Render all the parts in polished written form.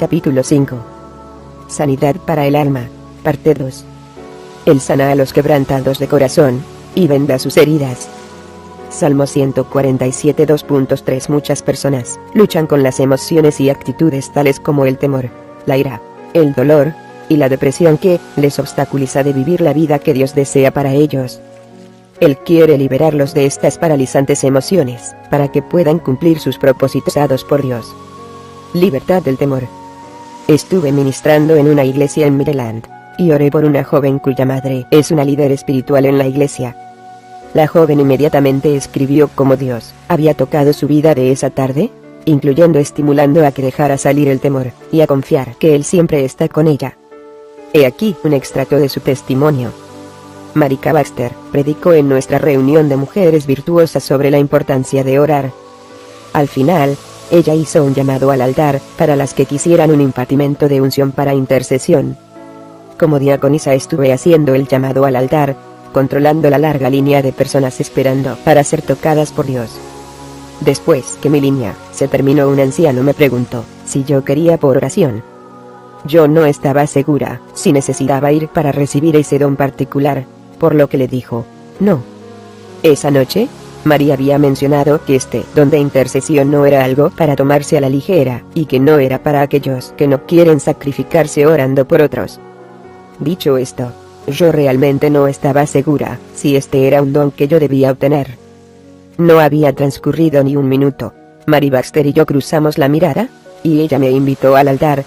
Capítulo 5. Sanidad para el alma. Parte 2. Él sana a los quebrantados de corazón, y venda sus heridas. Salmo 147 2.3. Muchas personas luchan con las emociones y actitudes tales como el temor, la ira, el dolor, y la depresión que les obstaculiza de vivir la vida que Dios desea para ellos. Él quiere liberarlos de estas paralizantes emociones, para que puedan cumplir sus propósitos dados por Dios. Libertad del temor. Estuve ministrando en una iglesia en Maryland, y oré por una joven cuya madre es una líder espiritual en la iglesia. La joven inmediatamente escribió cómo Dios había tocado su vida de esa tarde, incluyendo estimulando a que dejara salir el temor, y a confiar que Él siempre está con ella. He aquí un extracto de su testimonio. Marika Baxter predicó en nuestra reunión de mujeres virtuosas sobre la importancia de orar. Al final, ella hizo un llamado al altar para las que quisieran un impartimento de unción para intercesión. Como diaconisa estuve haciendo el llamado al altar, controlando la larga línea de personas esperando para ser tocadas por Dios. Después que mi línea se terminó, un anciano me preguntó si yo quería por oración. Yo no estaba segura si necesitaba ir para recibir ese don particular, por lo que le dijo, no. Esa noche, María había mencionado que este don de intercesión no era algo para tomarse a la ligera, y que no era para aquellos que no quieren sacrificarse orando por otros. Dicho esto, yo realmente no estaba segura si este era un don que yo debía obtener. No había transcurrido ni un minuto, Mary Baxter y yo cruzamos la mirada, y ella me invitó al altar.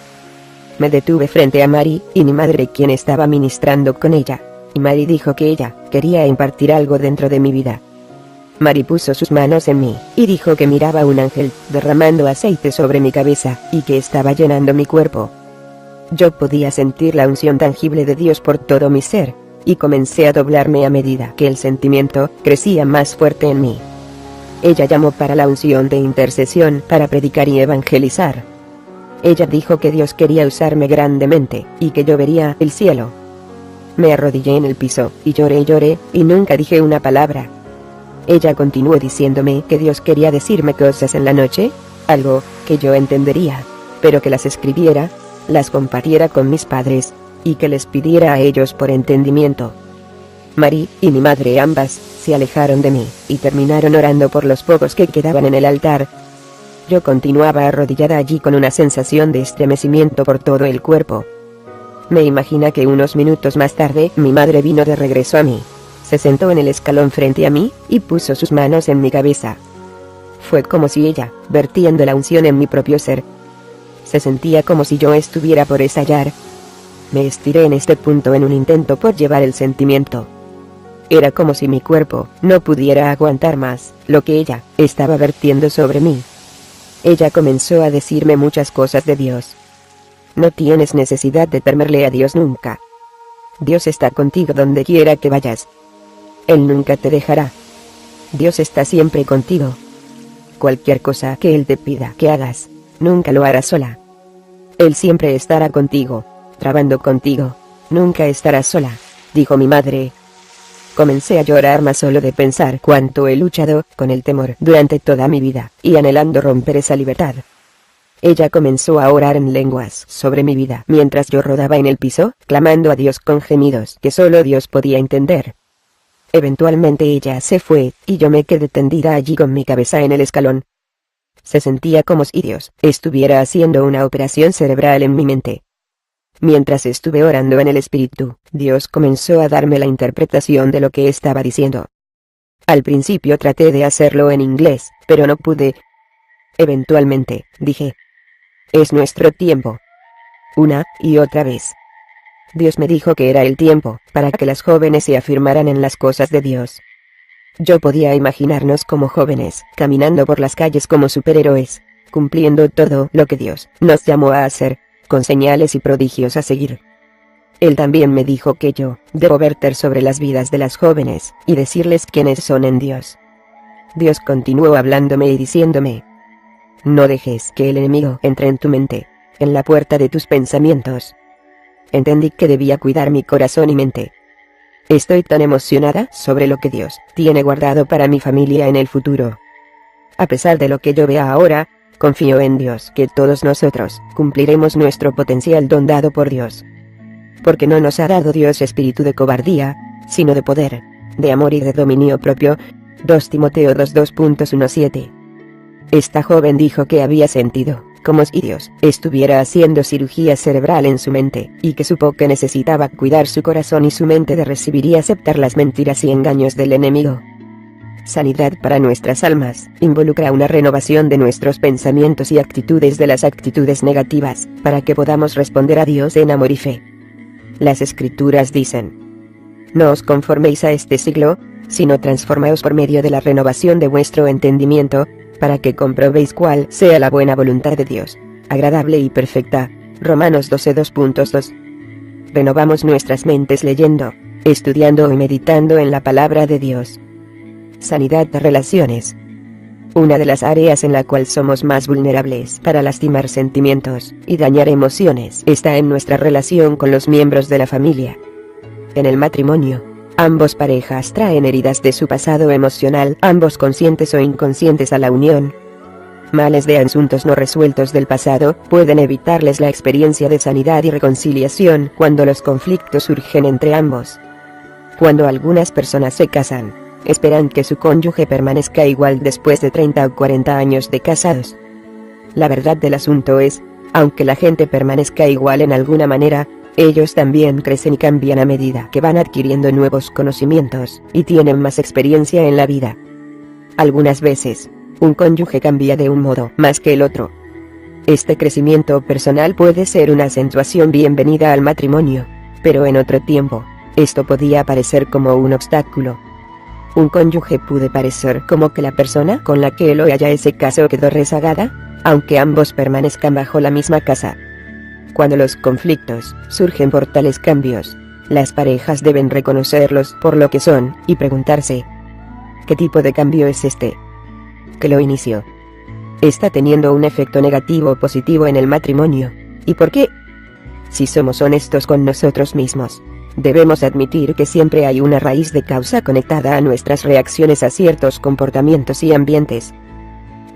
Me detuve frente a Mary y mi madre, quien estaba ministrando con ella, y Mary dijo que ella quería impartir algo dentro de mi vida. Mary puso sus manos en mí, y dijo que miraba un ángel derramando aceite sobre mi cabeza, y que estaba llenando mi cuerpo. Yo podía sentir la unción tangible de Dios por todo mi ser, y comencé a doblarme a medida que el sentimiento crecía más fuerte en mí. Ella llamó para la unción de intercesión para predicar y evangelizar. Ella dijo que Dios quería usarme grandemente, y que yo vería el cielo. Me arrodillé en el piso, y lloré, y nunca dije una palabra. Ella continuó diciéndome que Dios quería decirme cosas en la noche, algo que yo entendería, pero que las escribiera, las compartiera con mis padres, y que les pidiera a ellos por entendimiento. Mary y mi madre ambas se alejaron de mí, y terminaron orando por los pocos que quedaban en el altar. Yo continuaba arrodillada allí con una sensación de estremecimiento por todo el cuerpo. Me imagino que unos minutos más tarde mi madre vino de regreso a mí. Se sentó en el escalón frente a mí, y puso sus manos en mi cabeza. Fue como si ella, vertiendo la unción en mi propio ser. Se sentía como si yo estuviera por estallar. Me estiré en este punto en un intento por llevar el sentimiento. Era como si mi cuerpo no pudiera aguantar más lo que ella estaba vertiendo sobre mí. Ella comenzó a decirme muchas cosas de Dios. No tienes necesidad de temerle a Dios nunca. Dios está contigo donde quiera que vayas. Él nunca te dejará. Dios está siempre contigo. Cualquier cosa que Él te pida que hagas, nunca lo harás sola. Él siempre estará contigo, trabajando contigo, nunca estarás sola, dijo mi madre. Comencé a llorar más solo de pensar cuánto he luchado con el temor durante toda mi vida, y anhelando romper esa libertad. Ella comenzó a orar en lenguas sobre mi vida mientras yo rodaba en el piso, clamando a Dios con gemidos que solo Dios podía entender. Eventualmente ella se fue, y yo me quedé tendida allí con mi cabeza en el escalón. Se sentía como si Dios estuviera haciendo una operación cerebral en mi mente. Mientras estuve orando en el espíritu, Dios comenzó a darme la interpretación de lo que estaba diciendo. Al principio traté de hacerlo en inglés, pero no pude. Eventualmente, dije: es nuestro tiempo. Una y otra vez. Dios me dijo que era el tiempo para que las jóvenes se afirmaran en las cosas de Dios. Yo podía imaginarnos como jóvenes, caminando por las calles como superhéroes, cumpliendo todo lo que Dios nos llamó a hacer, con señales y prodigios a seguir. Él también me dijo que yo debo verter sobre las vidas de las jóvenes, y decirles quiénes son en Dios. Dios continuó hablándome y diciéndome: no dejes que el enemigo entre en tu mente, en la puerta de tus pensamientos. Entendí que debía cuidar mi corazón y mente. Estoy tan emocionada sobre lo que Dios tiene guardado para mi familia en el futuro. A pesar de lo que yo vea ahora, Confío en Dios que todos nosotros cumpliremos nuestro potencial don dado por Dios. Porque no nos ha dado Dios espíritu de cobardía, sino de poder, de amor y de dominio propio. 2 Timoteo 2:2.17. Esta joven dijo que había sentido, como si Dios estuviera haciendo cirugía cerebral en su mente, y que supo que necesitaba cuidar su corazón y su mente de recibir y aceptar las mentiras y engaños del enemigo. Sanidad para nuestras almas involucra una renovación de nuestros pensamientos y actitudes de las actitudes negativas, para que podamos responder a Dios en amor y fe. Las Escrituras dicen: no os conforméis a este siglo, sino transformaos por medio de la renovación de vuestro entendimiento, para que comprobéis cuál sea la buena voluntad de Dios, agradable y perfecta. Romanos 12:2.2. Renovamos nuestras mentes leyendo, estudiando y meditando en la palabra de Dios. Sanidad de relaciones. Una de las áreas en la cual somos más vulnerables para lastimar sentimientos y dañar emociones está en nuestra relación con los miembros de la familia. En el matrimonio, ambos parejas traen heridas de su pasado emocional, ambos conscientes o inconscientes a la unión. Males de asuntos no resueltos del pasado pueden evitarles la experiencia de sanidad y reconciliación cuando los conflictos surgen entre ambos. Cuando algunas personas se casan, esperan que su cónyuge permanezca igual después de 30 o 40 años de casados. La verdad del asunto es, aunque la gente permanezca igual en alguna manera, ellos también crecen y cambian a medida que van adquiriendo nuevos conocimientos y tienen más experiencia en la vida. Algunas veces, un cónyuge cambia de un modo más que el otro. Este crecimiento personal puede ser una acentuación bienvenida al matrimonio, pero en otro tiempo, esto podía parecer como un obstáculo. Un cónyuge puede parecer como que la persona con la que él o ella se casó quedó rezagada, aunque ambos permanezcan bajo la misma casa. Cuando los conflictos surgen por tales cambios, las parejas deben reconocerlos por lo que son y preguntarse: ¿qué tipo de cambio es este? ¿Qué lo inició? ¿Está teniendo un efecto negativo o positivo en el matrimonio? ¿Y por qué? Si somos honestos con nosotros mismos, debemos admitir que siempre hay una raíz de causa conectada a nuestras reacciones a ciertos comportamientos y ambientes.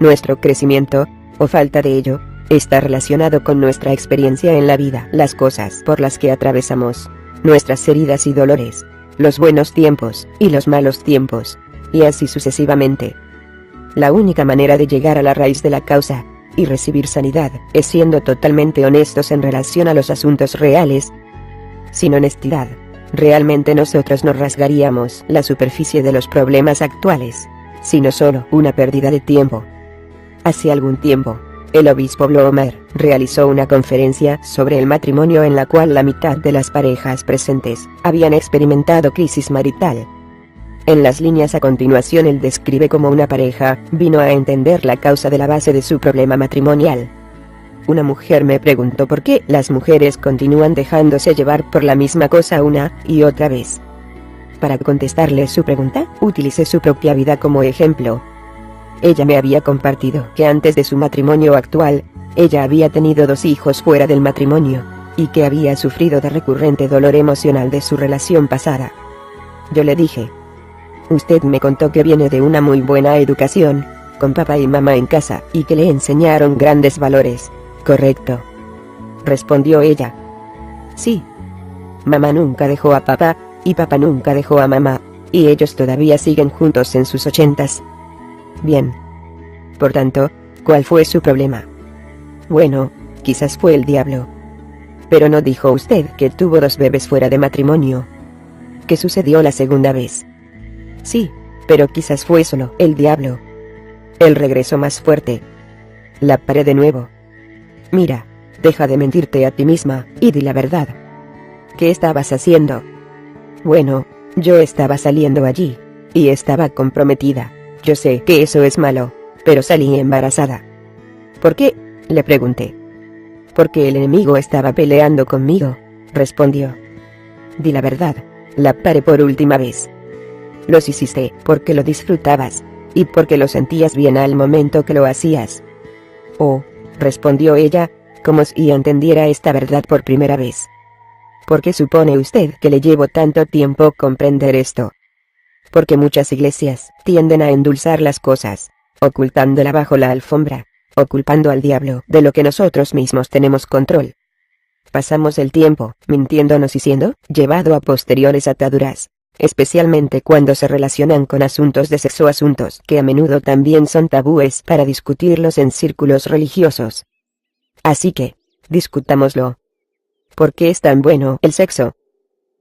Nuestro crecimiento, o falta de ello, está relacionado con nuestra experiencia en la vida, las cosas por las que atravesamos, nuestras heridas y dolores, los buenos tiempos y los malos tiempos, y así sucesivamente. La única manera de llegar a la raíz de la causa y recibir sanidad es siendo totalmente honestos en relación a los asuntos reales. Sin honestidad, realmente nosotros no rasgaríamos la superficie de los problemas actuales, sino solo una pérdida de tiempo. Hace algún tiempo, el obispo Blomer realizó una conferencia sobre el matrimonio en la cual la mitad de las parejas presentes habían experimentado crisis marital. En las líneas a continuación él describe cómo una pareja vino a entender la causa de la base de su problema matrimonial. Una mujer me preguntó por qué las mujeres continúan dejándose llevar por la misma cosa una y otra vez. Para contestarle su pregunta, utilicé su propia vida como ejemplo. Ella me había compartido que antes de su matrimonio actual, ella había tenido 2 hijos fuera del matrimonio, y que había sufrido de recurrente dolor emocional de su relación pasada. Yo le dije: usted me contó que viene de una muy buena educación, con papá y mamá en casa, y que le enseñaron grandes valores, ¿correcto?, respondió ella. Sí. Mamá nunca dejó a papá, y papá nunca dejó a mamá, y ellos todavía siguen juntos en sus 80s. Bien. Por tanto, ¿cuál fue su problema? Bueno, quizás fue el diablo. Pero no dijo usted que tuvo 2 bebés fuera de matrimonio. ¿Qué sucedió la segunda vez? Sí, pero quizás fue solo el diablo. Él regresó más fuerte. La paré de nuevo. Mira, deja de mentirte a ti misma, y di la verdad. ¿Qué estabas haciendo? Bueno, yo estaba saliendo allí, y estaba comprometida. Yo sé que eso es malo, pero salí embarazada. ¿Por qué?, le pregunté. Porque el enemigo estaba peleando conmigo, respondió. Di la verdad, la paré por última vez. Los hiciste porque lo disfrutabas, y porque lo sentías bien al momento que lo hacías. Oh, respondió ella, como si entendiera esta verdad por primera vez. ¿Por qué supone usted que le llevo tanto tiempo comprender esto? Porque muchas iglesias tienden a endulzar las cosas, ocultándola bajo la alfombra, o culpando al diablo de lo que nosotros mismos tenemos control. Pasamos el tiempo mintiéndonos y siendo llevado a posteriores ataduras, especialmente cuando se relacionan con asuntos de sexo, asuntos que a menudo también son tabúes para discutirlos en círculos religiosos. Así que, discutámoslo. ¿Por qué es tan bueno el sexo?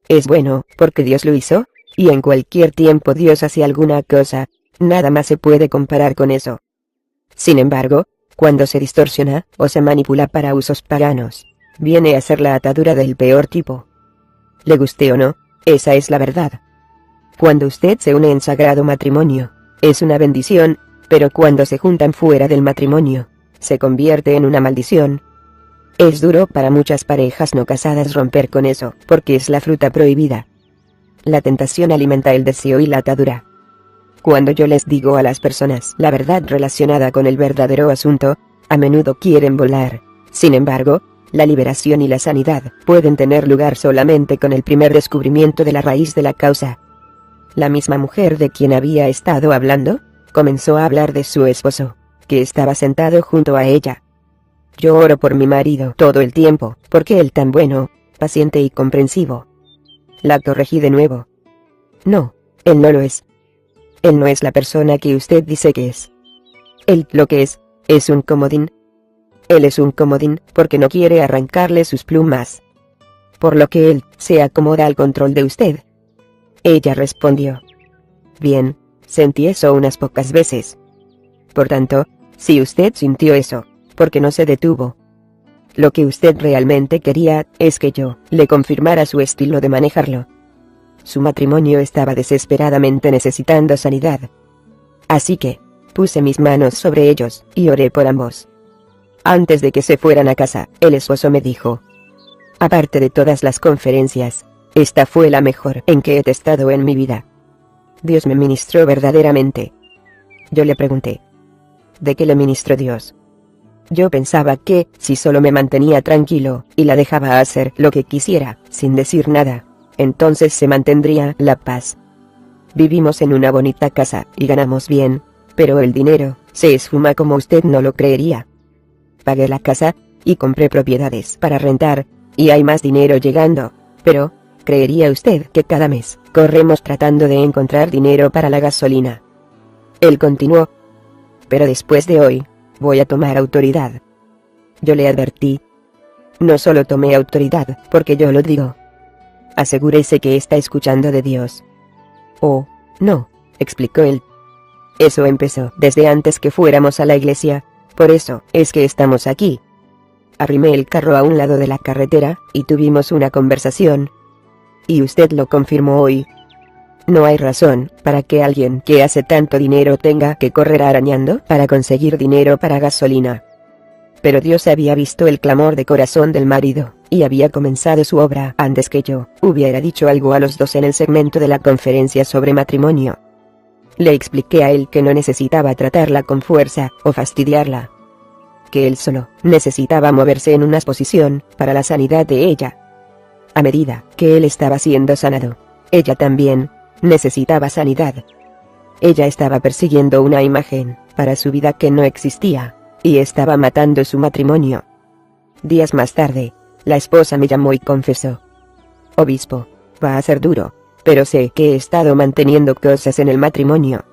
Es bueno porque Dios lo hizo, y en cualquier tiempo Dios hace alguna cosa, nada más se puede comparar con eso. Sin embargo, cuando se distorsiona o se manipula para usos paganos, viene a ser la atadura del peor tipo. Le guste o no, esa es la verdad. Cuando usted se une en sagrado matrimonio, es una bendición, pero cuando se juntan fuera del matrimonio, se convierte en una maldición. Es duro para muchas parejas no casadas romper con eso, porque es la fruta prohibida. La tentación alimenta el deseo y la atadura. Cuando yo les digo a las personas la verdad relacionada con el verdadero asunto, a menudo quieren volar. Sin embargo, la liberación y la sanidad pueden tener lugar solamente con el primer descubrimiento de la raíz de la causa. La misma mujer de quien había estado hablando, comenzó a hablar de su esposo, que estaba sentado junto a ella. Yo oro por mi marido todo el tiempo, porque él tan bueno, paciente y comprensivo. La corregí de nuevo. No, él no lo es. Él no es la persona que usted dice que es. Él lo que es un comodín. Él es un comodín porque no quiere arrancarle sus plumas. Por lo que él se acomoda al control de usted. Ella respondió. Bien, sentí eso unas pocas veces. Por tanto, si usted sintió eso, ¿por qué no se detuvo? Lo que usted realmente quería es que yo le confirmara su estilo de manejarlo. Su matrimonio estaba desesperadamente necesitando sanidad. Así que, puse mis manos sobre ellos y oré por ambos. Antes de que se fueran a casa, el esposo me dijo: aparte de todas las conferencias, esta fue la mejor en que he estado en mi vida. Dios me ministró verdaderamente. Yo le pregunté: ¿de qué le ministró Dios? Yo pensaba que, si solo me mantenía tranquilo, y la dejaba hacer lo que quisiera, sin decir nada, entonces se mantendría la paz. Vivimos en una bonita casa, y ganamos bien, pero el dinero se esfuma como usted no lo creería. Pagué la casa, y compré propiedades para rentar, y hay más dinero llegando, pero, ¿creería usted que cada mes corremos tratando de encontrar dinero para la gasolina? Él continuó: pero después de hoy, voy a tomar autoridad. Yo le advertí. No solo tomé autoridad, porque yo lo digo. Asegúrese que está escuchando de Dios. Oh, no, explicó él. Eso empezó desde antes que fuéramos a la iglesia, por eso es que estamos aquí. Arrimé el carro a un lado de la carretera, y tuvimos una conversación. Y usted lo confirmó hoy. No hay razón para que alguien que hace tanto dinero tenga que correr arañando para conseguir dinero para gasolina. Pero Dios había visto el clamor de corazón del marido, y había comenzado su obra antes que yo hubiera dicho algo a los dos en el segmento de la conferencia sobre matrimonio. Le expliqué a él que no necesitaba tratarla con fuerza o fastidiarla. Que él solo necesitaba moverse en una posición para la sanidad de ella. A medida que él estaba siendo sanado, ella también necesitaba sanidad. Ella estaba persiguiendo una imagen para su vida que no existía, y estaba matando su matrimonio. Días más tarde, la esposa me llamó y confesó: obispo, va a ser duro, pero sé que he estado manteniendo cosas en el matrimonio.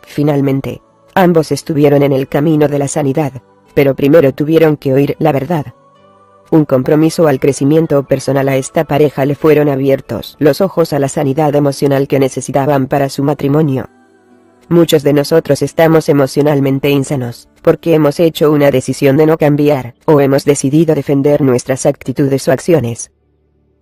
Finalmente, ambos estuvieron en el camino de la sanidad, pero primero tuvieron que oír la verdad. Un compromiso al crecimiento personal. A esta pareja le fueron abiertos los ojos a la sanidad emocional que necesitaban para su matrimonio. Muchos de nosotros estamos emocionalmente insanos, porque hemos hecho una decisión de no cambiar, o hemos decidido defender nuestras actitudes o acciones.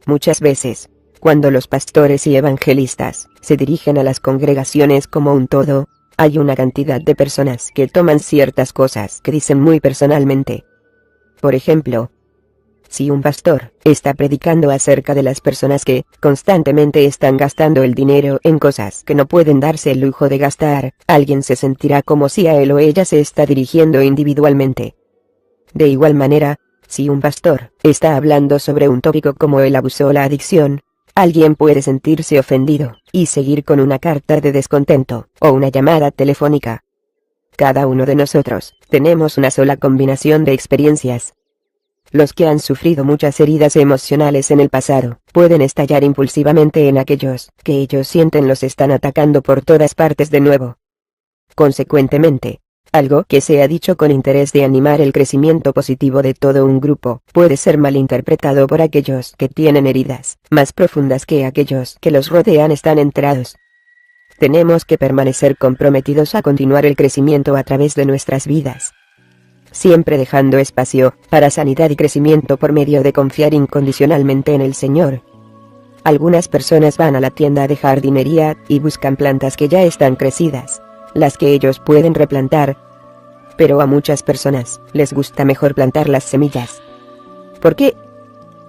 Muchas veces, cuando los pastores y evangelistas se dirigen a las congregaciones como un todo, hay una cantidad de personas que toman ciertas cosas que dicen muy personalmente. Por ejemplo, si un pastor está predicando acerca de las personas que constantemente están gastando el dinero en cosas que no pueden darse el lujo de gastar, alguien se sentirá como si a él o ella se está dirigiendo individualmente. De igual manera, si un pastor está hablando sobre un tópico como el abuso o la adicción, alguien puede sentirse ofendido y seguir con una carta de descontento o una llamada telefónica. Cada uno de nosotros, tenemos una sola combinación de experiencias. Los que han sufrido muchas heridas emocionales en el pasado, pueden estallar impulsivamente en aquellos que ellos sienten los están atacando por todas partes de nuevo. Consecuentemente, algo que se ha dicho con interés de animar el crecimiento positivo de todo un grupo, puede ser malinterpretado por aquellos que tienen heridas más profundas que aquellos que los rodean están enterados. Tenemos que permanecer comprometidos a continuar el crecimiento a través de nuestras vidas, siempre dejando espacio para sanidad y crecimiento por medio de confiar incondicionalmente en el Señor. Algunas personas van a la tienda de jardinería y buscan plantas que ya están crecidas, las que ellos pueden replantar. Pero a muchas personas les gusta mejor plantar las semillas. ¿Por qué?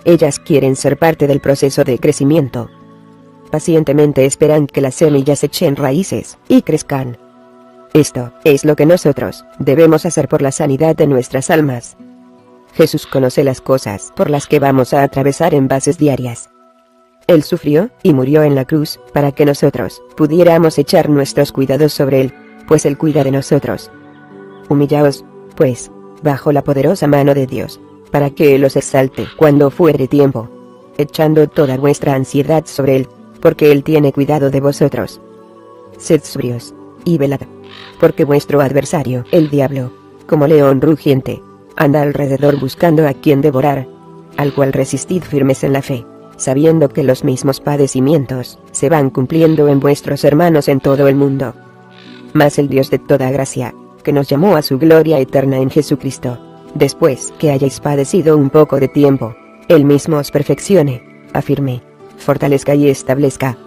Ellas quieren ser parte del proceso de crecimiento. Pacientemente esperan que las semillas echen raíces y crezcan. Esto es lo que nosotros debemos hacer por la sanidad de nuestras almas. Jesús conoce las cosas por las que vamos a atravesar en bases diarias. Él sufrió y murió en la cruz para que nosotros pudiéramos echar nuestros cuidados sobre Él, pues Él cuida de nosotros. Humillaos, pues, bajo la poderosa mano de Dios, para que Él os exalte cuando fuere tiempo, echando toda vuestra ansiedad sobre Él, porque Él tiene cuidado de vosotros. Sed sobrios y velad, porque vuestro adversario, el diablo, como león rugiente, anda alrededor buscando a quien devorar, al cual resistid firmes en la fe, sabiendo que los mismos padecimientos se van cumpliendo en vuestros hermanos en todo el mundo. Mas el Dios de toda gracia, que nos llamó a su gloria eterna en Jesucristo, después que hayáis padecido un poco de tiempo, Él mismo os perfeccione, afirme, fortalezca y establezca.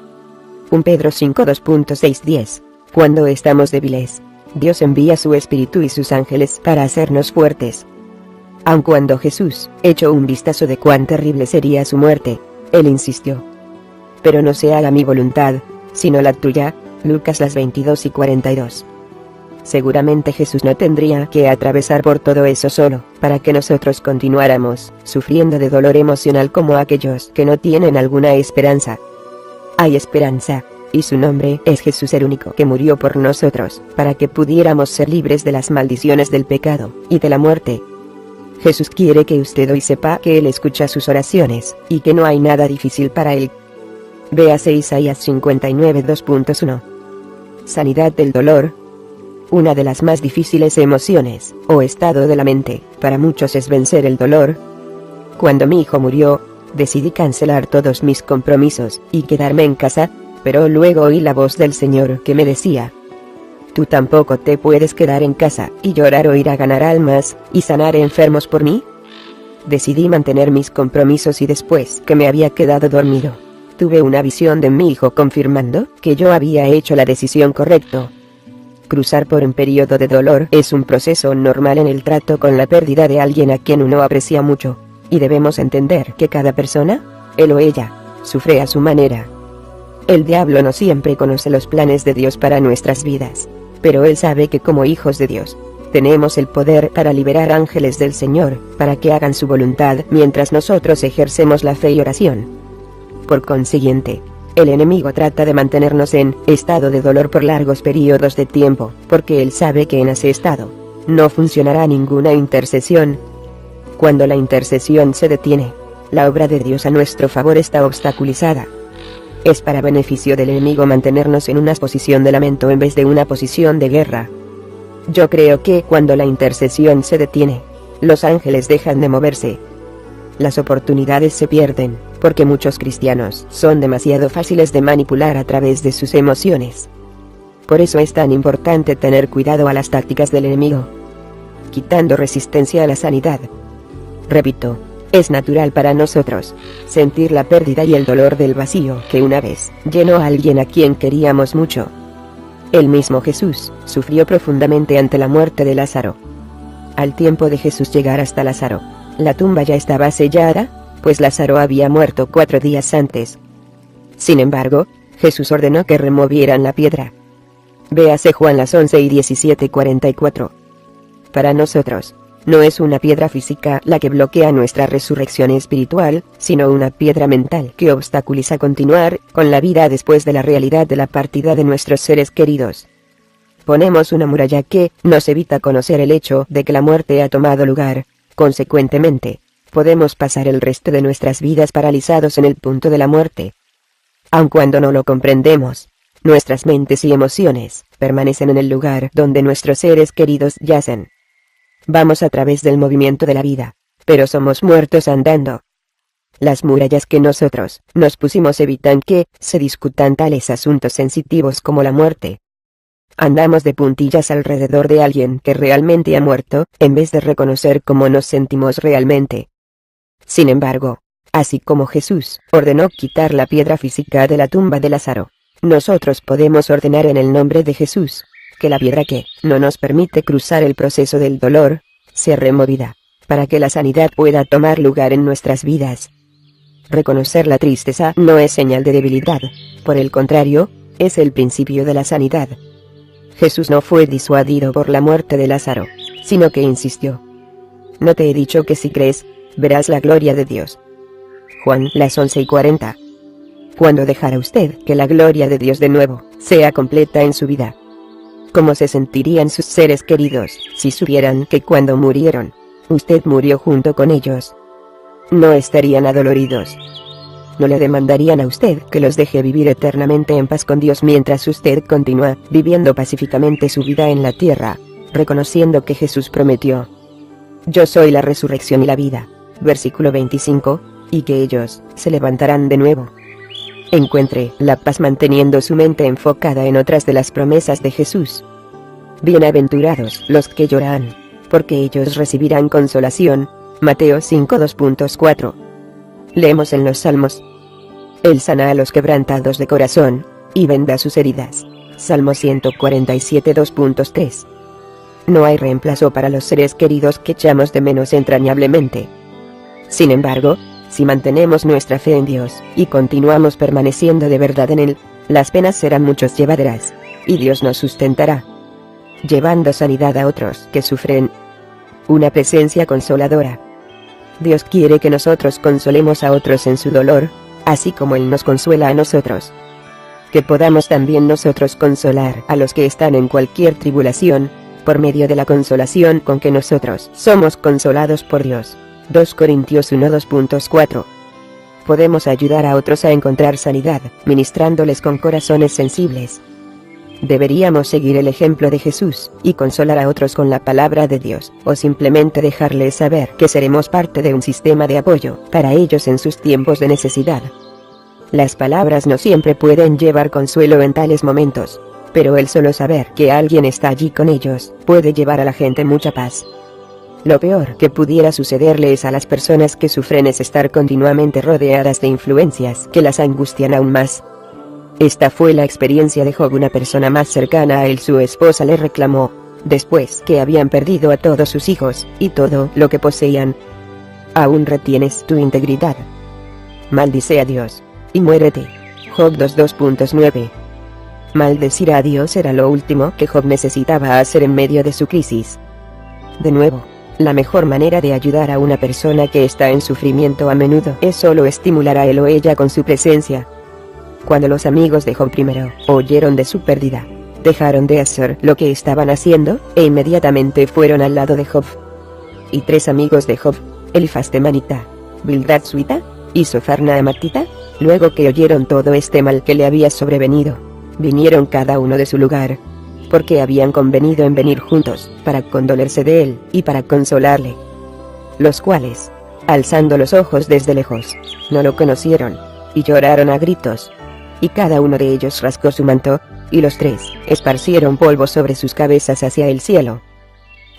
1 Pedro 5 2.6-10. Cuando estamos débiles, Dios envía su Espíritu y sus ángeles para hacernos fuertes. Aun cuando Jesús echó un vistazo de cuán terrible sería su muerte, Él insistió: pero no se haga mi voluntad, sino la tuya. Lucas 22:42. Seguramente Jesús no tendría que atravesar por todo eso solo, para que nosotros continuáramos sufriendo de dolor emocional como aquellos que no tienen alguna esperanza. Hay esperanza, y su nombre es Jesús, el único que murió por nosotros, para que pudiéramos ser libres de las maldiciones del pecado y de la muerte. Jesús quiere que usted hoy sepa que Él escucha sus oraciones, y que no hay nada difícil para Él. Véase Isaías 59 2.1. Sanidad del dolor. Una de las más difíciles emociones, o estado de la mente, para muchos es vencer el dolor. Cuando mi hijo murió, decidí cancelar todos mis compromisos y quedarme en casa, pero luego oí la voz del Señor que me decía: tú tampoco te puedes quedar en casa y llorar o ir a ganar almas y sanar enfermos por mí. Decidí mantener mis compromisos y después que me había quedado dormido, tuve una visión de mi hijo confirmando que yo había hecho la decisión correcta. Cruzar por un periodo de dolor es un proceso normal en el trato con la pérdida de alguien a quien uno aprecia mucho, y debemos entender que cada persona, él o ella, sufre a su manera. El diablo no siempre conoce los planes de Dios para nuestras vidas, pero él sabe que como hijos de Dios, tenemos el poder para liberar ángeles del Señor, para que hagan su voluntad mientras nosotros ejercemos la fe y oración. Por consiguiente, el enemigo trata de mantenernos en estado de dolor por largos periodos de tiempo, porque él sabe que en ese estado no funcionará ninguna intercesión. Cuando la intercesión se detiene, la obra de Dios a nuestro favor está obstaculizada. Es para beneficio del enemigo mantenernos en una posición de lamento en vez de una posición de guerra. Yo creo que cuando la intercesión se detiene, los ángeles dejan de moverse. Las oportunidades se pierden, porque muchos cristianos son demasiado fáciles de manipular a través de sus emociones. Por eso es tan importante tener cuidado a las tácticas del enemigo, quitando resistencia a la sanidad. Repito, es natural para nosotros sentir la pérdida y el dolor del vacío que una vez llenó a alguien a quien queríamos mucho. El mismo Jesús sufrió profundamente ante la muerte de Lázaro. Al tiempo de Jesús llegar hasta Lázaro, la tumba ya estaba sellada, pues Lázaro había muerto 4 días antes. Sin embargo, Jesús ordenó que removieran la piedra. Véase Juan 11:17-44. Para nosotros, no es una piedra física la que bloquea nuestra resurrección espiritual, sino una piedra mental que obstaculiza continuar con la vida después de la realidad de la partida de nuestros seres queridos. ponemos una muralla que nos evita conocer el hecho de que la muerte ha tomado lugar. Consecuentemente, podemos pasar el resto de nuestras vidas paralizados en el punto de la muerte. Aun cuando no lo comprendemos, nuestras mentes y emociones permanecen en el lugar donde nuestros seres queridos yacen. Vamos a través del movimiento de la vida, pero somos muertos andando. Las murallas que nosotros nos pusimos evitan que se discutan tales asuntos sensitivos como la muerte. Andamos de puntillas alrededor de alguien que realmente ha muerto, en vez de reconocer cómo nos sentimos realmente. Sin embargo, así como Jesús ordenó quitar la piedra física de la tumba de Lázaro, nosotros podemos ordenar en el nombre de Jesús que la piedra que no nos permite cruzar el proceso del dolor sea removida, para que la sanidad pueda tomar lugar en nuestras vidas. Reconocer la tristeza no es señal de debilidad, por el contrario, es el principio de la sanidad. Jesús no fue disuadido por la muerte de Lázaro, sino que insistió: «No te he dicho que si crees, verás la gloria de Dios». Juan, las 11:40. ¿Cuándo dejará usted que la gloria de Dios de nuevo sea completa en su vida? ¿Cómo se sentirían sus seres queridos si supieran que cuando murieron, usted murió junto con ellos? No estarían adoloridos. No le demandarían a usted que los deje vivir eternamente en paz con Dios mientras usted continúa viviendo pacíficamente su vida en la tierra, reconociendo que Jesús prometió: «Yo soy la resurrección y la vida», versículo 25, y que ellos se levantarán de nuevo. Encuentre la paz manteniendo su mente enfocada en otras de las promesas de Jesús. Bienaventurados los que lloran, porque ellos recibirán consolación. Mateo 5:2.4. Leemos en los Salmos: Él sana a los quebrantados de corazón, y venda sus heridas. Salmo 147:2.3. No hay reemplazo para los seres queridos que echamos de menos entrañablemente. Sin embargo, si mantenemos nuestra fe en Dios, y continuamos permaneciendo de verdad en Él, las penas serán muchos llevaderas, y Dios nos sustentará, llevando sanidad a otros que sufren. Una presencia consoladora. Dios quiere que nosotros consolemos a otros en su dolor, así como Él nos consuela a nosotros. Que podamos también nosotros consolar a los que están en cualquier tribulación, por medio de la consolación con que nosotros somos consolados por Dios. 2 Corintios 1:2.4. Podemos ayudar a otros a encontrar sanidad, ministrándoles con corazones sensibles. Deberíamos seguir el ejemplo de Jesús, y consolar a otros con la palabra de Dios, o simplemente dejarles saber que seremos parte de un sistema de apoyo para ellos en sus tiempos de necesidad. Las palabras no siempre pueden llevar consuelo en tales momentos, pero el solo saber que alguien está allí con ellos, puede llevar a la gente mucha paz. Lo peor que pudiera sucederles a las personas que sufren es estar continuamente rodeadas de influencias que las angustian aún más. Esta fue la experiencia de Job. Una persona más cercana a él, su esposa, le reclamó, después que habían perdido a todos sus hijos, y todo lo que poseían: «¿Aún retienes tu integridad? Maldice a Dios, y muérete». Job 2:9. Maldecir a Dios era lo último que Job necesitaba hacer en medio de su crisis. De nuevo, la mejor manera de ayudar a una persona que está en sufrimiento a menudo es solo estimular a él o ella con su presencia. Cuando los amigos de Job primero oyeron de su pérdida, dejaron de hacer lo que estaban haciendo, e inmediatamente fueron al lado de Job. Y 3 amigos de Job, Elifaz temanita, Bildad suita, y Sofar naamatita, luego que oyeron todo este mal que le había sobrevenido, vinieron cada uno de su lugar, porque habían convenido en venir juntos, para condolerse de él, y para consolarle. Los cuales, alzando los ojos desde lejos, no lo conocieron, y lloraron a gritos. Y cada uno de ellos rasgó su manto, y los 3 esparcieron polvo sobre sus cabezas hacia el cielo.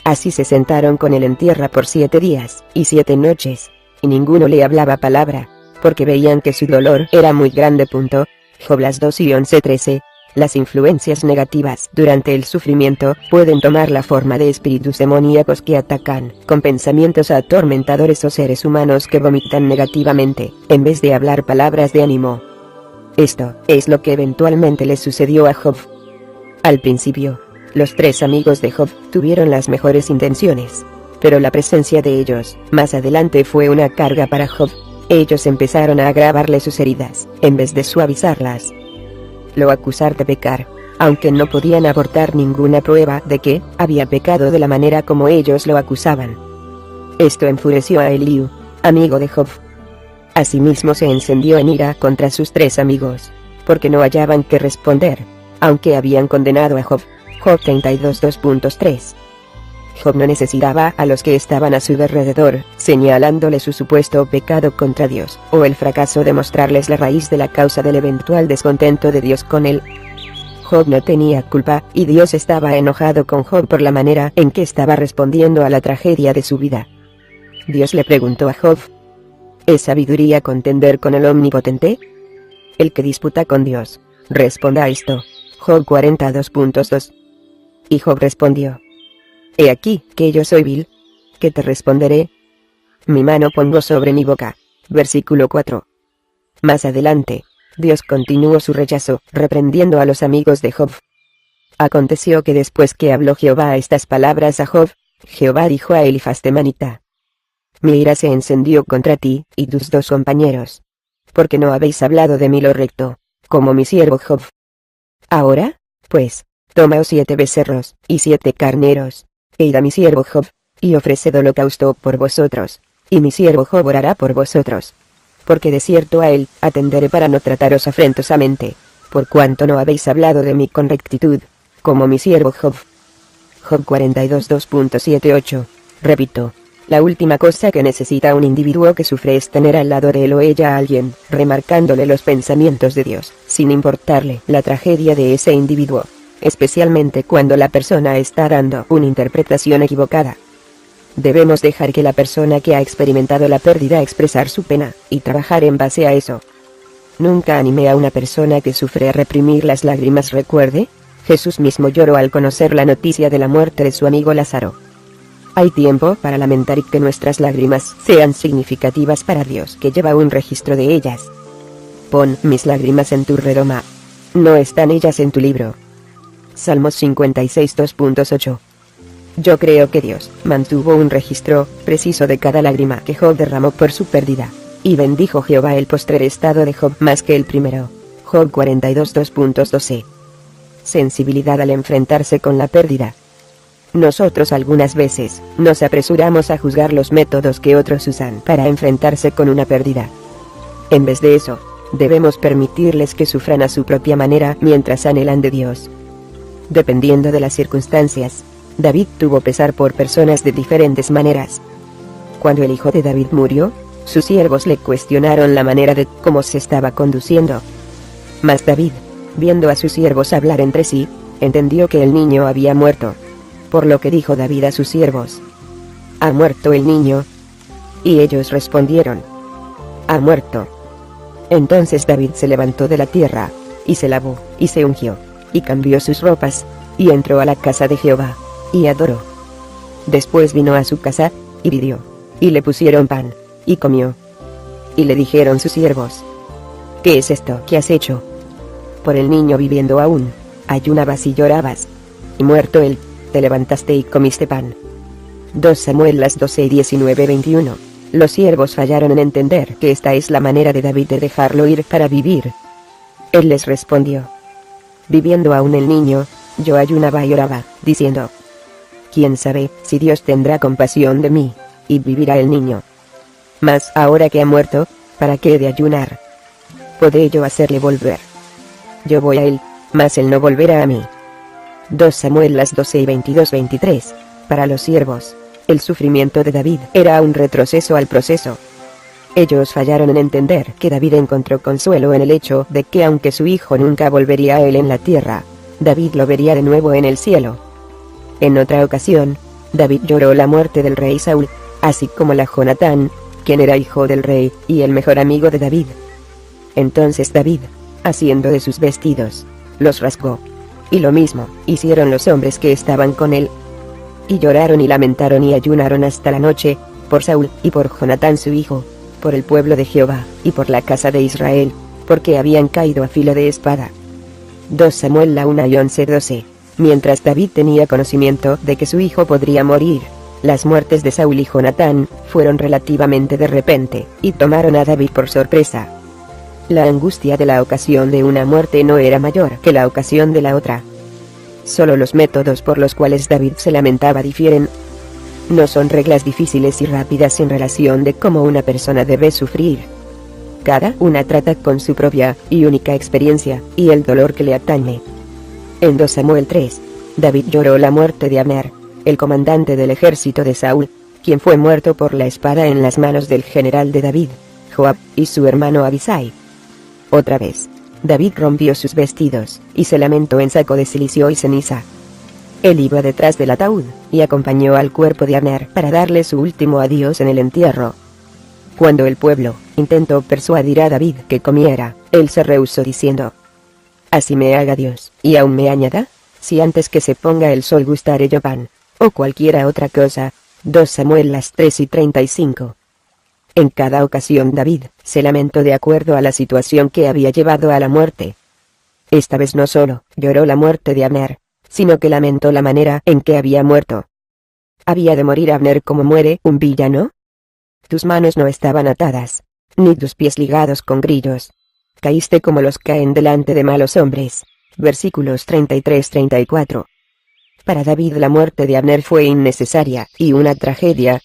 Así se sentaron con él en tierra por 7 días, y 7 noches, y ninguno le hablaba palabra, porque veían que su dolor era muy grande. Job las 2:11-13. Las influencias negativas durante el sufrimiento pueden tomar la forma de espíritus demoníacos que atacan, con pensamientos atormentadores, o seres humanos que vomitan negativamente, en vez de hablar palabras de ánimo. Esto es lo que eventualmente le sucedió a Job. Al principio, los 3 amigos de Job tuvieron las mejores intenciones, pero la presencia de ellos más adelante fue una carga para Job. Ellos empezaron a agravarle sus heridas, en vez de suavizarlas. Lo acusaron de pecar, aunque no podían aportar ninguna prueba de que había pecado de la manera como ellos lo acusaban. Esto enfureció a Eliú, amigo de Job. Asimismo se encendió en ira contra sus 3 amigos, porque no hallaban qué responder, aunque habían condenado a Job. Job 32 2.3. Job no necesitaba a los que estaban a su alrededor, señalándole su supuesto pecado contra Dios, o el fracaso de mostrarles la raíz de la causa del eventual descontento de Dios con él. Job no tenía culpa, y Dios estaba enojado con Job por la manera en que estaba respondiendo a la tragedia de su vida. Dios le preguntó a Job: ¿es sabiduría contender con el Omnipotente? El que disputa con Dios, responda a esto. Job 42.2. Y Job respondió: he aquí que yo soy vil. ¿Qué te responderé? Mi mano pongo sobre mi boca. Versículo 4. Más adelante, Dios continuó su rechazo, reprendiendo a los amigos de Job. Aconteció que después que habló Jehová estas palabras a Job, Jehová dijo a Elifaz temanita: mi ira se encendió contra ti y tus 2 compañeros, porque no habéis hablado de mí lo recto, como mi siervo Job. Ahora, pues, tomaos 7 becerros y 7 carneros, e id a mi siervo Job, y ofreced holocausto por vosotros, y mi siervo Job orará por vosotros. Porque de cierto a él atenderé para no trataros afrentosamente, por cuanto no habéis hablado de mí con rectitud, como mi siervo Job. Job 42 2.78. Repito, la última cosa que necesita un individuo que sufre es tener al lado de él o ella a alguien, remarcándole los pensamientos de Dios, sin importarle la tragedia de ese individuo, especialmente cuando la persona está dando una interpretación equivocada. Debemos dejar que la persona que ha experimentado la pérdida expresar su pena, y trabajar en base a eso. Nunca animé a una persona que sufre a reprimir las lágrimas. Recuerde, Jesús mismo lloró al conocer la noticia de la muerte de su amigo Lázaro. Hay tiempo para lamentar y que nuestras lágrimas sean significativas para Dios, que lleva un registro de ellas. Pon mis lágrimas en tu redoma. No están ellas en tu libro. Salmos 56 2.8. Yo creo que Dios mantuvo un registro preciso de cada lágrima que Job derramó por su pérdida, y bendijo Jehová el postrer estado de Job más que el primero. Job 42 2.12. Sensibilidad al enfrentarse con la pérdida. Nosotros algunas veces nos apresuramos a juzgar los métodos que otros usan para enfrentarse con una pérdida. En vez de eso, debemos permitirles que sufran a su propia manera mientras anhelan de Dios. Dependiendo de las circunstancias, David tuvo pesar por personas de diferentes maneras. Cuando el hijo de David murió, sus siervos le cuestionaron la manera de cómo se estaba conduciendo. Mas David, viendo a sus siervos hablar entre sí, entendió que el niño había muerto. Por lo que dijo David a sus siervos: ¿ha muerto el niño? Y ellos respondieron: ha muerto. Entonces David se levantó de la tierra, y se lavó, y se ungió, y cambió sus ropas, y entró a la casa de Jehová, y adoró. Después vino a su casa, y pidió, y le pusieron pan, y comió. Y le dijeron sus siervos: ¿qué es esto que has hecho? Por el niño viviendo aún, ayunabas y llorabas. Y muerto él, te levantaste y comiste pan. 2 Samuel 12 y 19-21. Los siervos fallaron en entender que esta es la manera de David de dejarlo ir para vivir. Él les respondió: viviendo aún el niño, yo ayunaba y oraba, diciendo: ¿quién sabe si Dios tendrá compasión de mí, y vivirá el niño? Mas ahora que ha muerto, ¿para qué he de ayunar? ¿Podré yo hacerle volver? Yo voy a él, mas él no volverá a mí. 2 Samuel 12 y 22-23. Para los siervos, el sufrimiento de David era un retroceso al proceso. Ellos fallaron en entender que David encontró consuelo en el hecho de que aunque su hijo nunca volvería a él en la tierra, David lo vería de nuevo en el cielo. En otra ocasión, David lloró la muerte del rey Saúl, así como la Jonatán, quien era hijo del rey y el mejor amigo de David. Entonces David, haciendo de sus vestidos, los rasgó. Y lo mismo hicieron los hombres que estaban con él. Y lloraron y lamentaron y ayunaron hasta la noche, por Saúl y por Jonatán su hijo, por el pueblo de Jehová, y por la casa de Israel, porque habían caído a filo de espada. 2 Samuel 1 y 11-12. Mientras David tenía conocimiento de que su hijo podría morir, las muertes de Saúl y Jonatán fueron relativamente de repente, y tomaron a David por sorpresa. La angustia de la ocasión de una muerte no era mayor que la ocasión de la otra. Solo los métodos por los cuales David se lamentaba difieren. No son reglas difíciles y rápidas en relación de cómo una persona debe sufrir. Cada una trata con su propia y única experiencia y el dolor que le atañe. En 2 Samuel 3, David lloró la muerte de Abner, el comandante del ejército de Saúl, quien fue muerto por la espada en las manos del general de David, Joab, y su hermano Abisai. Otra vez, David rompió sus vestidos, y se lamentó en saco de cilicio y ceniza. Él iba detrás del ataúd, y acompañó al cuerpo de Abner para darle su último adiós en el entierro. Cuando el pueblo intentó persuadir a David que comiera, él se rehusó diciendo: «Así me haga Dios, y aún me añada, si antes que se ponga el sol gustaré yo pan, o cualquiera otra cosa». 2 Samuel 3:35. En cada ocasión David se lamentó de acuerdo a la situación que había llevado a la muerte. Esta vez no solo lloró la muerte de Abner, sino que lamentó la manera en que había muerto. ¿Había de morir Abner como muere un villano? Tus manos no estaban atadas, ni tus pies ligados con grillos. Caíste como los caen delante de malos hombres. Versículos 33-34. Para David la muerte de Abner fue innecesaria y una tragedia.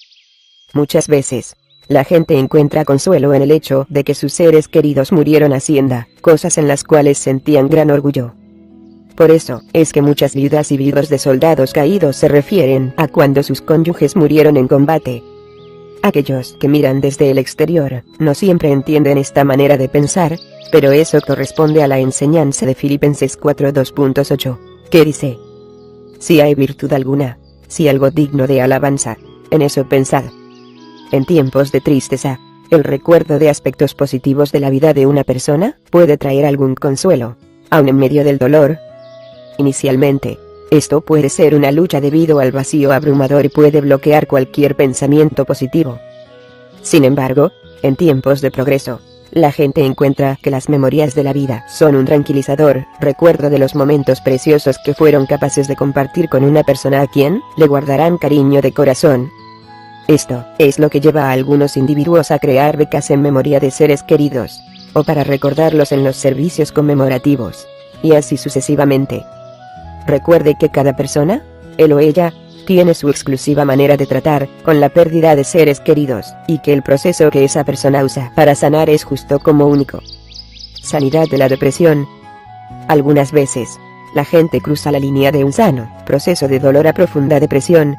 Muchas veces, la gente encuentra consuelo en el hecho de que sus seres queridos murieron haciendo cosas en las cuales sentían gran orgullo. Por eso, es que muchas viudas y viudos de soldados caídos se refieren a cuando sus cónyuges murieron en combate. Aquellos que miran desde el exterior, no siempre entienden esta manera de pensar, pero eso corresponde a la enseñanza de Filipenses 4:2.8, que dice: «Si hay virtud alguna, si algo digno de alabanza, en eso pensad». En tiempos de tristeza, el recuerdo de aspectos positivos de la vida de una persona puede traer algún consuelo, aun en medio del dolor. Inicialmente, esto puede ser una lucha debido al vacío abrumador y puede bloquear cualquier pensamiento positivo. Sin embargo, en tiempos de progreso, la gente encuentra que las memorias de la vida son un tranquilizador recuerdo de los momentos preciosos que fueron capaces de compartir con una persona a quien le guardarán cariño de corazón. Esto es lo que lleva a algunos individuos a crear becas en memoria de seres queridos, o para recordarlos en los servicios conmemorativos, y así sucesivamente. Recuerde que cada persona, él o ella, tiene su exclusiva manera de tratar con la pérdida de seres queridos, y que el proceso que esa persona usa para sanar es justo como único. Sanidad de la depresión. Algunas veces, la gente cruza la línea de un sano proceso de dolor a profunda depresión.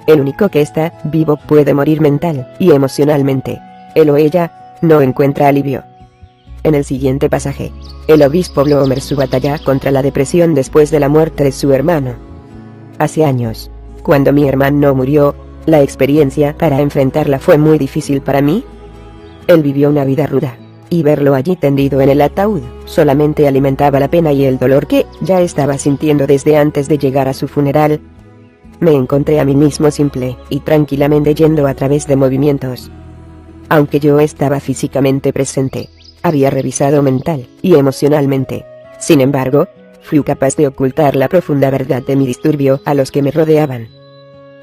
El único que está vivo puede morir mental y emocionalmente. Él o ella no encuentra alivio. En el siguiente pasaje, el obispo Blomer su batalla contra la depresión después de la muerte de su hermano. Hace años, cuando mi hermano murió, la experiencia para enfrentarla fue muy difícil para mí. Él vivió una vida ruda, y verlo allí tendido en el ataúd solamente alimentaba la pena y el dolor que ya estaba sintiendo desde antes de llegar a su funeral. Me encontré a mí mismo simple y tranquilamente yendo a través de movimientos. Aunque yo estaba físicamente presente, había revisado mental y emocionalmente. Sin embargo, fui capaz de ocultar la profunda verdad de mi disturbio a los que me rodeaban.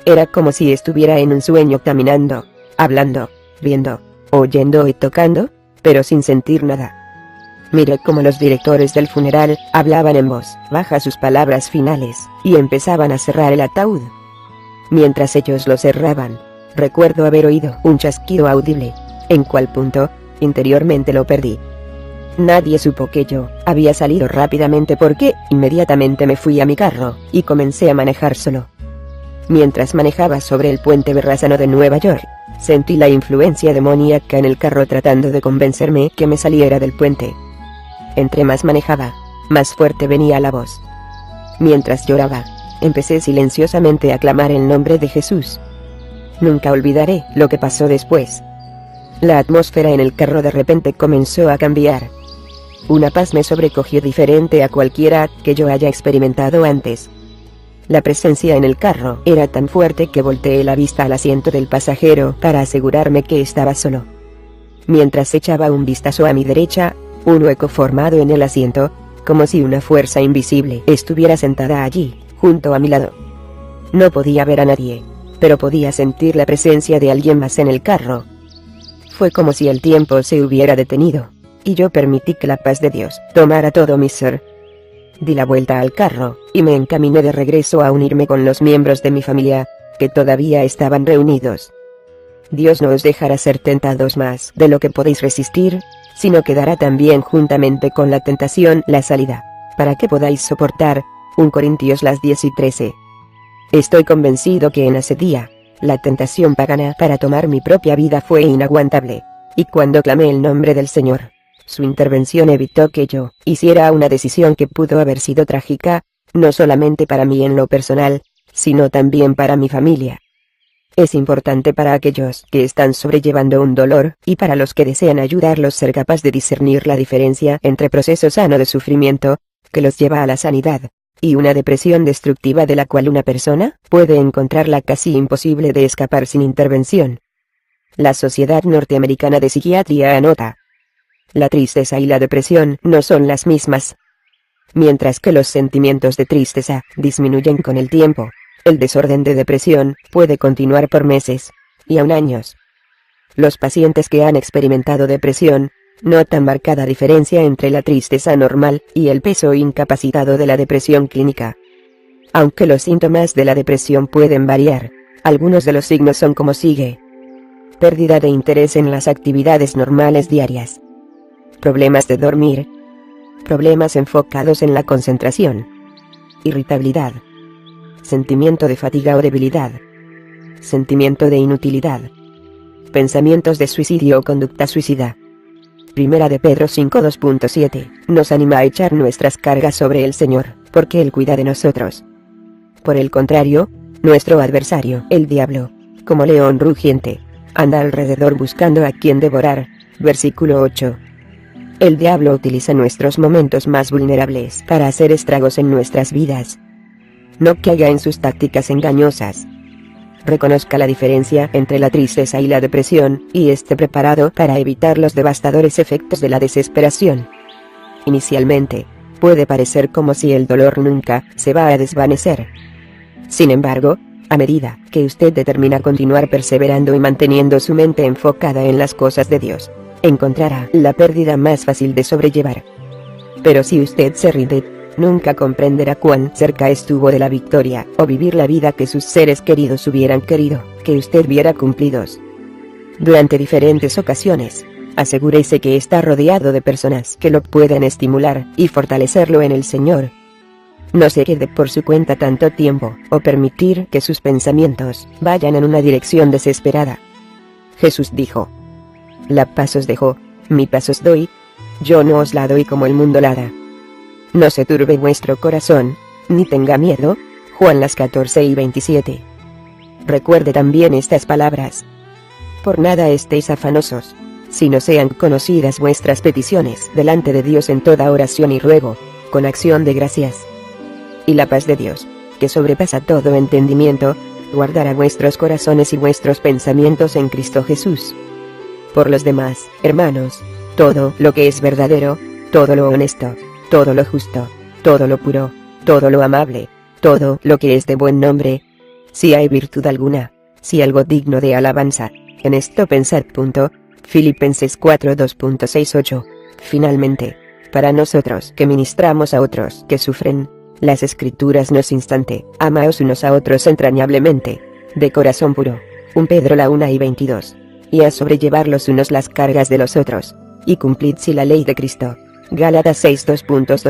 Era como si estuviera en un sueño caminando, hablando, viendo, oyendo y tocando, pero sin sentir nada. Miré cómo los directores del funeral hablaban en voz baja sus palabras finales, y empezaban a cerrar el ataúd. Mientras ellos lo cerraban, recuerdo haber oído un chasquido audible, en cual punto, interiormente lo perdí. Nadie supo que yo había salido rápidamente porque inmediatamente me fui a mi carro, y comencé a manejar solo. Mientras manejaba sobre el puente Verrazano de Nueva York, sentí la influencia demoníaca en el carro tratando de convencerme que me saliera del puente. Entre más manejaba, más fuerte venía la voz. Mientras lloraba, empecé silenciosamente a clamar el nombre de Jesús. Nunca olvidaré lo que pasó después. La atmósfera en el carro de repente comenzó a cambiar. Una paz me sobrecogió diferente a cualquiera que yo haya experimentado antes. La presencia en el carro era tan fuerte que volteé la vista al asiento del pasajero para asegurarme que estaba solo. Mientras echaba un vistazo a mi derecha, un hueco formado en el asiento, como si una fuerza invisible estuviera sentada allí, junto a mi lado. No podía ver a nadie, pero podía sentir la presencia de alguien más en el carro. Fue como si el tiempo se hubiera detenido, y yo permití que la paz de Dios tomara todo mi ser. Di la vuelta al carro, y me encaminé de regreso a unirme con los miembros de mi familia, que todavía estaban reunidos. Dios no os dejará ser tentados más de lo que podéis resistir, sino que dará también juntamente con la tentación la salida, para que podáis soportar. 1 Corintios 10:13. Estoy convencido que en ese día, la tentación pagana para tomar mi propia vida fue inaguantable, y cuando clamé el nombre del Señor, su intervención evitó que yo hiciera una decisión que pudo haber sido trágica, no solamente para mí en lo personal, sino también para mi familia. Es importante para aquellos que están sobrellevando un dolor, y para los que desean ayudarlos ser capaz de discernir la diferencia entre proceso sano de sufrimiento, que los lleva a la sanidad, y una depresión destructiva de la cual una persona puede encontrarla casi imposible de escapar sin intervención. La Sociedad Norteamericana de Psiquiatría anota: la tristeza y la depresión no son las mismas. Mientras que los sentimientos de tristeza disminuyen con el tiempo, el desorden de depresión puede continuar por meses, y aún años. Los pacientes que han experimentado depresión notan marcada diferencia entre la tristeza normal y el peso incapacitado de la depresión clínica. Aunque los síntomas de la depresión pueden variar, algunos de los signos son como sigue: pérdida de interés en las actividades normales diarias, problemas de dormir, problemas enfocados en la concentración, irritabilidad, sentimiento de fatiga o debilidad, sentimiento de inutilidad, pensamientos de suicidio o conducta suicida. Primera de Pedro 5:2.7, nos anima a echar nuestras cargas sobre el Señor, porque Él cuida de nosotros. Por el contrario, nuestro adversario, el diablo, como león rugiente, anda alrededor buscando a quien devorar. Versículo 8. El diablo utiliza nuestros momentos más vulnerables para hacer estragos en nuestras vidas. No caiga en sus tácticas engañosas. Reconozca la diferencia entre la tristeza y la depresión, y esté preparado para evitar los devastadores efectos de la desesperación. Inicialmente, puede parecer como si el dolor nunca se va a desvanecer. Sin embargo, a medida que usted determina continuar perseverando y manteniendo su mente enfocada en las cosas de Dios, encontrará la pérdida más fácil de sobrellevar. Pero si usted se rinde, nunca comprenderá cuán cerca estuvo de la victoria, o vivir la vida que sus seres queridos hubieran querido que usted viera cumplidos. Durante diferentes ocasiones, asegúrese que está rodeado de personas que lo puedan estimular y fortalecerlo en el Señor. No se quede por su cuenta tanto tiempo, o permitir que sus pensamientos vayan en una dirección desesperada. Jesús dijo: la paz os dejo, mi paz os doy, yo no os la doy como el mundo la da. No se turbe vuestro corazón, ni tenga miedo. Juan 14:27. Recuerde también estas palabras: por nada estéis afanosos, sino sean conocidas vuestras peticiones delante de Dios en toda oración y ruego, con acción de gracias. Y la paz de Dios, que sobrepasa todo entendimiento, guardará vuestros corazones y vuestros pensamientos en Cristo Jesús. Por los demás, hermanos, todo lo que es verdadero, todo lo honesto, todo lo justo, todo lo puro, todo lo amable, todo lo que es de buen nombre, si hay virtud alguna, si algo digno de alabanza, en esto pensad. Filipenses 4:2.68. Finalmente, para nosotros que ministramos a otros que sufren, las Escrituras nos instan: amaos unos a otros entrañablemente, de corazón puro. 1 Pedro 1:22. Y a sobrellevar los unos las cargas de los otros, y cumplid si la ley de Cristo. Gálatas 6:2.2.